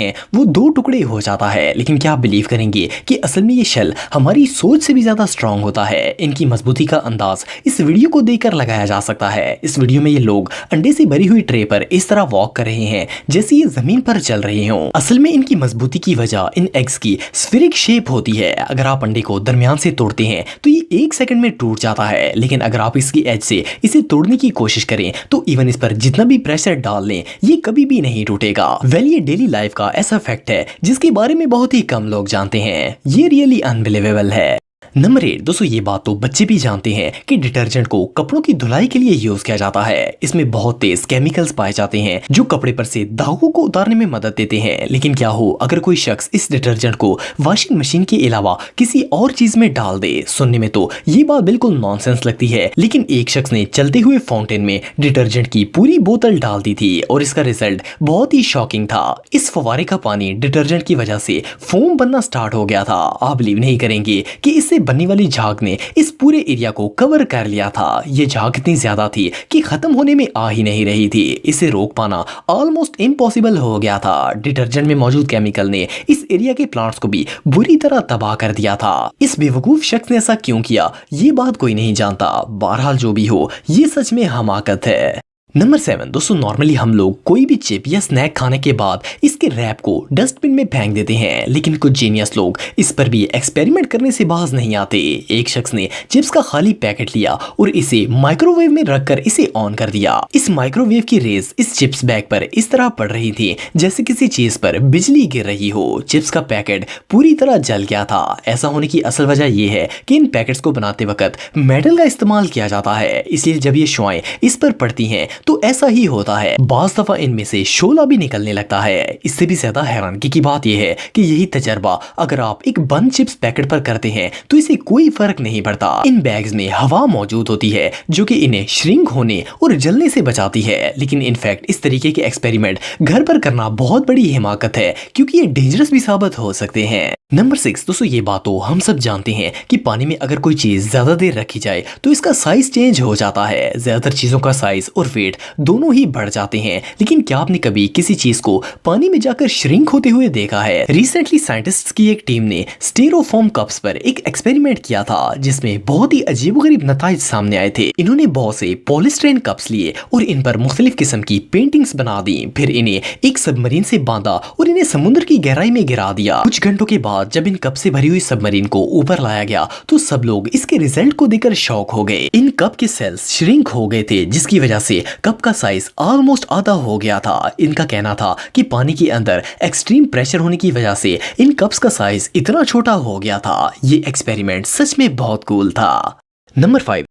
हैं वो दो टुकड़े हो जाता है। लेकिन क्या आप बिलीव करेंगे कि असल में ये शेल हमारी सोच से भी ज्यादा स्ट्रांग होता है। इनकी मजबूती का अंदाज इस वीडियो को देखकर लगाया जा सकता है। इस वीडियो में ये लोग अंडे से भरी हुई ट्रे पर इस तरह वॉक कर रहे हैं जैसे ये जमीन पर चल रहे हों। असल में इनकी मजबूती की वजह इन एग्स की स्फेरिक शेप होती है। अगर आप अंडे को दरमियान से तोड़ते हैं तो ये 1 सेकंड में टूट जाता है, लेकिन अगर आप इसकी एज से इसे तोड़ने की कोशिश करें तो इवन इस पर जितना भी प्रेशर डाल लें ये कभी भी नहीं टूटेगा। वेल ये डेली लाइफ का ऐसा फैक्ट है जिसके बारे में बहुत ही कम लोग जानते हैं। ये रियली अनबिलीवेबल है। नंबर 8 दोस्तों, ये बात तो बच्चे भी जानते हैं कि डिटर्जेंट को कपड़ों की धुलाई के लिए यूज किया जाता है। इसमें बहुत तेज केमिकल्स पाए जाते हैं जो कपड़े पर से दागों को उतारने में मदद देते हैं। लेकिन क्या हो अगर कोई शख्स इस डिटर्जेंट को वॉशिंग मशीन के अलावा किसी और चीज में डाल दे। सुनने में तो ये बात बिल्कुल नॉनसेंस लगती है, लेकिन एक शख्स ने चलते हुए फाउंटेन में डिटर्जेंट की पूरी बोतल डाल दी थी और इसका रिजल्ट बहुत ही शॉकिंग था। इस फवारे का पानी डिटर्जेंट की वजह से फोम बनना स्टार्ट हो गया था। आप बिलीव नहीं करेंगे कि इससे बनने वाली झाग ने इस पूरे एरिया को कवर कर लिया था। ये झाग इतनी ज्यादा थी कि खत्म होने में आ ही नहीं रही थी। इसे रोक पाना ऑलमोस्ट इम्पॉसिबल हो गया था। डिटर्जेंट में मौजूद केमिकल ने इस एरिया के प्लांट्स को भी बुरी तरह तबाह कर दिया था। इस बेवकूफ शख्स ने ऐसा क्यों किया ये बात कोई नहीं जानता। बहरहाल जो भी हो ये सच में हमाकत है। नंबर 7 दोस्तों, नॉर्मली हम लोग कोई भी चिप या स्नैक खाने के बाद इसके रैप को डस्टबिन में फेंक देते हैं, लेकिन कुछ जीनियस लोग इस पर भी एक्सपेरिमेंट करने से बाज नहीं आते। एक शख्स ने चिप्स का खाली पैकेट लिया और इसे माइक्रोवेव में रखकर इसे ऑन कर दिया। इस माइक्रोवेव की रेज इस चिप्स बैग पर इस तरह पड़ रही थी जैसे किसी चीज पर बिजली गिर रही हो। चिप्स का पैकेट पूरी तरह जल गया था। ऐसा होने की असल वजह यह है कि इन पैकेट्स को बनाते वक्त मेटल का इस्तेमाल किया जाता है, इसलिए जब ये शुआएं इस पर पड़ती हैं तो ऐसा ही होता है। बाज़ दफा इनमें से शोला भी निकलने लगता है। इससे भी ज्यादा हैरानगी की बात यह है कि यही तजर्बा अगर आप एक बंद चिप्स पैकेट पर करते हैं तो इसे कोई फर्क नहीं पड़ता। इन बैग्स में हवा मौजूद होती है जो कि इन्हें श्रिंक होने और जलने से बचाती है। लेकिन इनफैक्ट इस तरीके के एक्सपेरिमेंट घर पर करना बहुत बड़ी हिमाकत है क्योंकि ये डेंजरस भी साबित हो सकते हैं। नंबर 6 दोस्तों, ये बात तो हम सब जानते हैं कि पानी में अगर कोई चीज ज्यादा देर रखी जाए तो इसका साइज चेंज हो जाता है। ज्यादातर चीजों का साइज और वेट दोनों ही बढ़ जाते हैं। लेकिन क्या आपने कभी किसी चीज को पानी में जाकर श्रिंक होते हुए देखा है? रिसेंटली साइंटिस्ट्स की एक टीम ने स्टेरोफोम कप्स पर एक एक्सपेरिमेंट किया था जिसमें बहुत ही अजीबोगरीब नताइज सामने आए थे। इन्होंने बहुत से पॉलीस्टाइरीन कप्स लिए और इन पर मुख्तलिफ किस्म की पेंटिंग्स बना दी। फिर इन्हें एक सबमरीन से बांधा और इन्हें समुद्र की गहराई में गिरा दिया। कुछ घंटों के बाद जब इन कप से भरी हुई सबमरीन को ऊपर लाया गया तो सब लोग इसके रिजल्ट को देखकर शॉक हो गए। इन कप के सेल्स श्रिंक हो गए थे जिसकी वजह से कप का साइज ऑलमोस्ट आधा हो गया था। इनका कहना था कि पानी के अंदर एक्सट्रीम प्रेशर होने की वजह से इन कप्स का साइज इतना छोटा हो गया था। ये एक्सपेरिमेंट सच में बहुत कूल था। नंबर 5